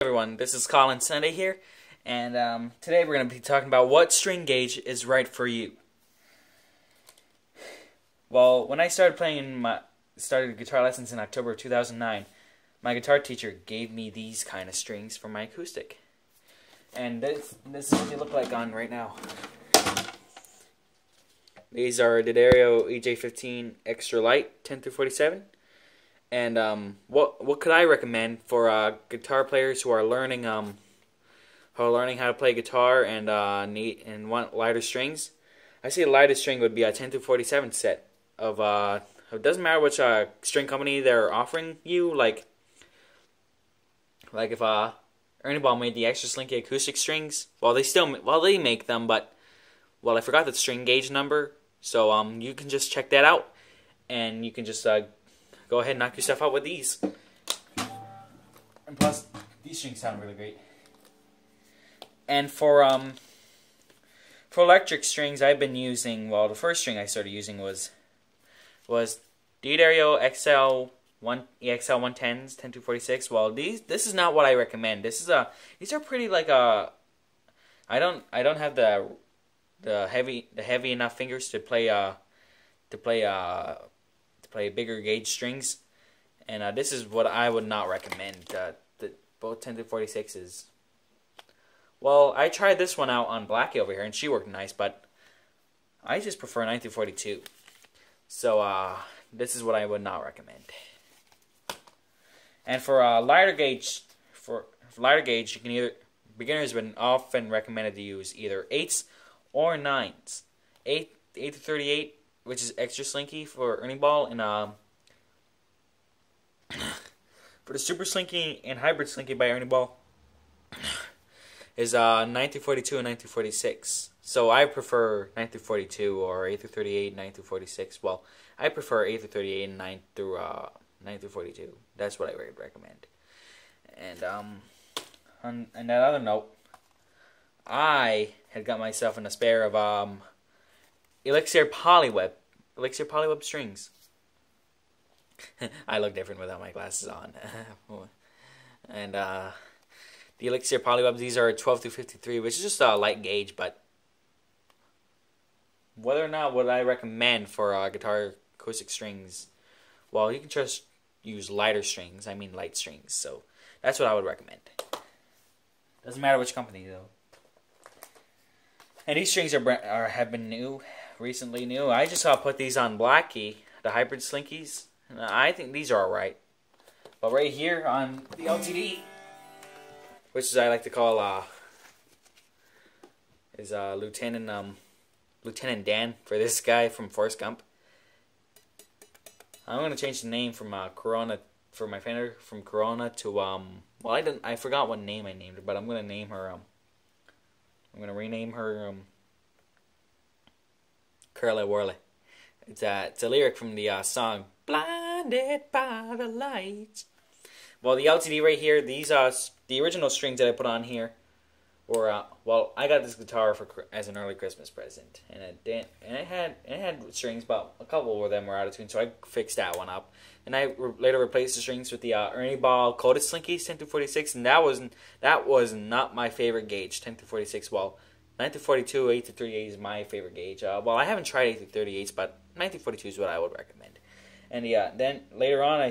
Everyone, this is Colin Sunday here, and today we're going to be talking about what string gauge is right for you. Well, when I started started guitar lessons in October of 2009, my guitar teacher gave me these kind of strings for my acoustic, and this is what they look like on right now. These are D'Addario EJ15 Extra Light 10 through 47. And what could I recommend for guitar players who are learning how to play guitar and want lighter strings? I say the lightest string would be a 10 through 47 set of it doesn't matter which string company they're offering you. Like if Ernie Ball made the extra slinky acoustic strings, they make them, but I forgot the string gauge number, so you can just check that out, and you can just go ahead and knock yourself out with these. And plus, these strings sound really great. And for electric strings, I've been using, the first string I started using was D'Addario EXL 110s 10 to 46. Well, this is not what I recommend. These are pretty I don't have the heavy enough fingers to play bigger gauge strings, and this is what I would not recommend. Both 10 to 46s. Well, I tried this one out on Blackie over here, and she worked nice, but I just prefer 9 to 42. So this is what I would not recommend. And for lighter gauge, you can either beginners have been often recommended to use either 8s or 9s. 8 to 38. Which is extra slinky for Ernie Ball, and for the super slinky and hybrid slinky by Ernie Ball is 9 through 42 and 9 through 46. So I prefer 9 through 42 or 8 through 38, 9 through 46. Well, I prefer 8 through 38 and 9 through 42. That's what I would recommend. And on that other note, I had got myself in a spare of Elixir Polyweb strings. I look different without my glasses on. And the Elixir Polywebs, these are 12 through 53, which is just a light gauge, but whether or not would I recommend for guitar acoustic strings, well, you can just use lighter strings. I mean light strings, so that's what I would recommend. Doesn't matter which company, though. And these strings have been recently new. I just put these on Blackie, the hybrid slinkies. I think these are alright. But right here on the LTD, which is I like to call Lieutenant Dan for this guy from Forrest Gump. I'm gonna change the name from Corona for my Fender from Corona to I forgot what name I named her, but I'm gonna name her I'm gonna rename her Curly Whirly. It's a lyric from the song "Blinded by the Lights." Well, the LTD right here, these the original strings that I put on here were I got this guitar as an early Christmas present, and it had strings, but a couple of them were out of tune, so I fixed that one up. And I later replaced the strings with the Ernie Ball coated slinkies 10 to 46, and that was not my favorite gauge, 10 to 46. Well, 9 to 42, 8 to 38 is my favorite gauge. Well, I haven't tried 8 to 38s, but 9 to 42 is what I would recommend. And then later on, I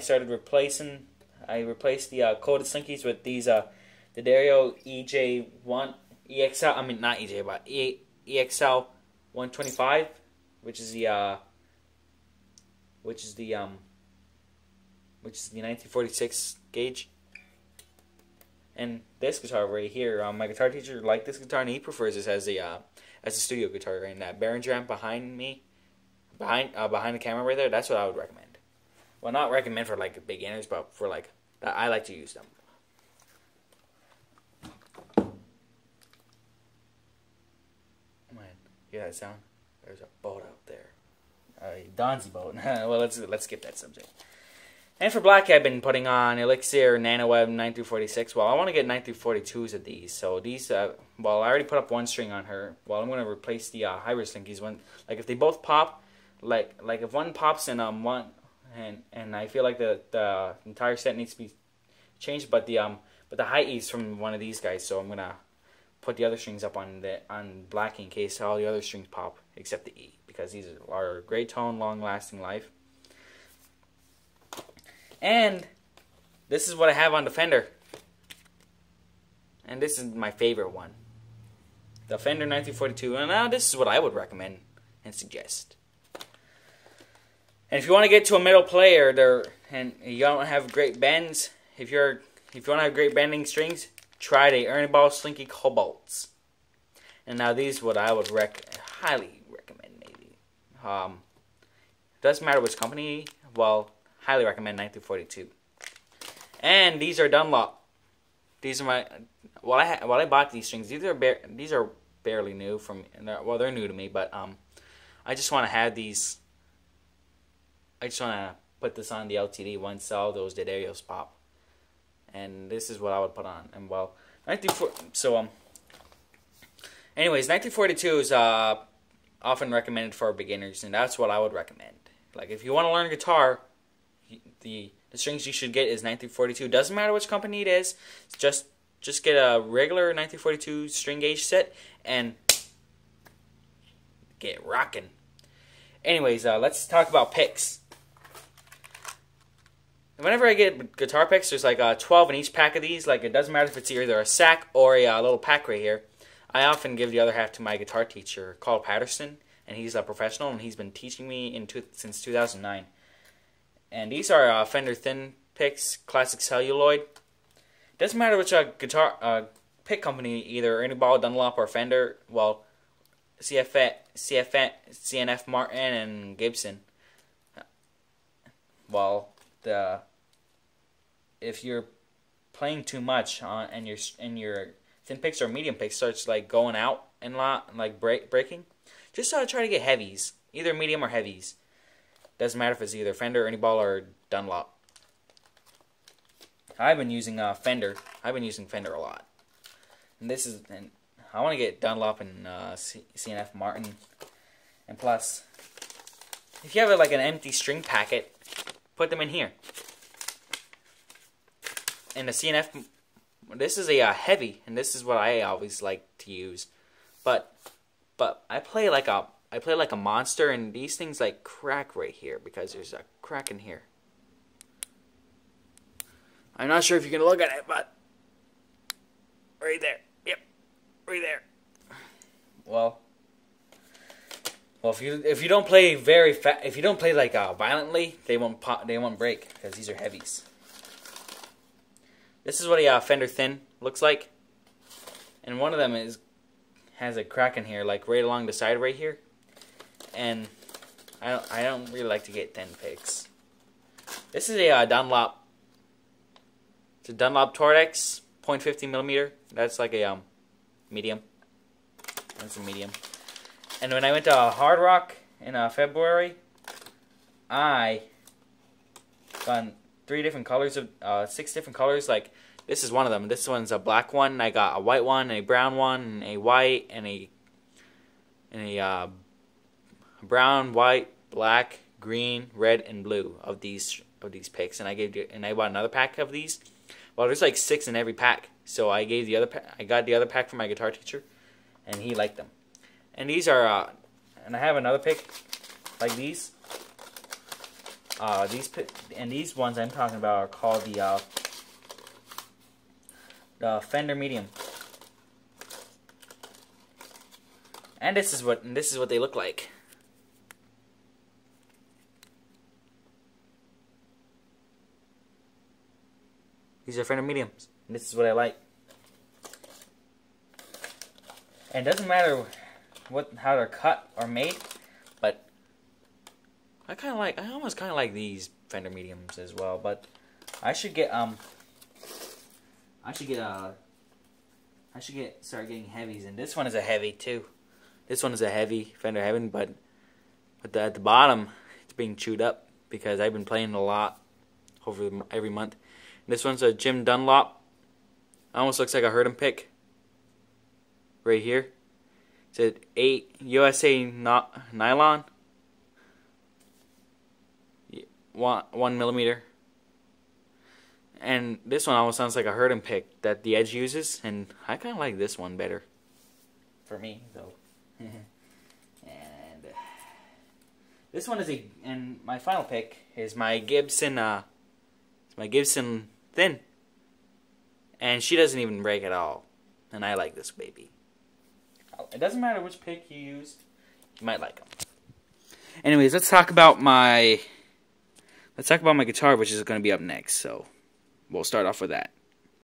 replaced the coated slinkies with these D'Addario EJ1 EXL. I mean not EJ, but EXL 125, which is the 1946 gauge. And this guitar right here, my guitar teacher liked this guitar, and he prefers this as a studio guitar. And that Behringer amp behind me, behind the camera right there, that's what I would recommend. Well, not recommend for beginners, but for I like to use them. Man, hear that sound? There's a boat out there, a Donzi boat. Well, let's skip that subject. And for Blackie, I've been putting on Elixir NanoWeb 9 through 46. Well, I want to get 9 through 42s of these. So these, I already put up one string on her. Well, I'm going to replace the hybrid slinkies. If they both pop, if one pops and I feel like the entire set needs to be changed, but But the high E is from one of these guys, so I'm gonna put the other strings up on black in case all the other strings pop except the E, because these are great tone, long lasting life. And this is what I have on the Fender. And this is my favorite one. The Fender 1942. And now this is what I would recommend and suggest. And if you want to get to a metal player and you don't have great bends, if you want to have great bending strings, try the Ernie Ball Slinky Cobalts. And now these what I would highly recommend maybe. Doesn't matter which company, well, highly recommend 1942. And these are Dunlop. These are my while I bought these strings. These are barely new from, well, they're new to me, but I just want to have these. I just want to put this on the LTD once all those dead pop. And this is what I would put on. And well, anyways, 1942 is often recommended for beginners, and that's what I would recommend. Like if you want to learn guitar, the strings you should get is 1942. Doesn't matter which company it is. Just get a regular 1942 string gauge set and get rocking. Anyways, let's talk about picks. Whenever I get guitar picks, there's like 12 in each pack of these. Like it doesn't matter if it's either a sack or a little pack right here. I often give the other half to my guitar teacher, Carl Patterson, and he's a professional, and he's been teaching me since 2009. And these are Fender thin picks, classic celluloid. Doesn't matter which guitar pick company, either Ernie Ball, Dunlop, or Fender. Well, CNF, Martin, and Gibson. Well, if you're playing too much and your thin picks or medium picks starts like going out and like breaking, just try to get heavies, either medium or heavies. Doesn't matter if it's either Fender, Ernie Ball, or Dunlop. I've been using Fender. I've been using Fender a lot. And I want to get Dunlop and CNF Martin. And plus, if you have like an empty string packet, put them in here. And the CNF, this is a heavy, and this is what I always like to use. But I play like a monster, and these things like crack right here because there's a crack in here. I'm not sure if you can look at it, but right there. Yep, right there. Well, if you don't play if you don't play like violently, they won't pop, they won't break because these are heavies. This is what a Fender thin looks like, and one of them has a crack in here, like right along the side right here. And I don't really like to get thin picks. This is a Dunlop. It's a Dunlop Tortex 0.50 millimeter. That's like a medium. That's a medium. And when I went to Hard Rock in February, I got 6 different colors. Like this is one of them. This one's a black one. I got a white one, a brown one, and a white, and a brown, white, black, green, red, and blue of these picks. And I bought another pack of these. Well, there's like 6 in every pack, so I got the other pack from my guitar teacher, and he liked them. And these are, and I have another pick like these. These ones I'm talking about are called the Fender Medium. And this is what they look like. These are Fender Mediums, and this is what I like. And it doesn't matter how they're cut or made, but I almost kind of like these Fender Mediums as well. But I should start getting heavies, and this one is a heavy too. This one is a heavy Fender Heaven, but at the bottom it's being chewed up because I've been playing a lot over every month. This one's a Jim Dunlop. Almost looks like a Herdem pick. Right here. It's an 8 USA nylon. 1 millimeter. And this one almost sounds like a herding pick that the Edge uses, and I kind of like this one better. For me, though. And this one is and my final pick is my Gibson, Thin. And she doesn't even break at all. And I like this baby. It doesn't matter which pick you use, you might like them. Anyways, let's talk about my guitar, which is going to be up next. So we'll start off with that.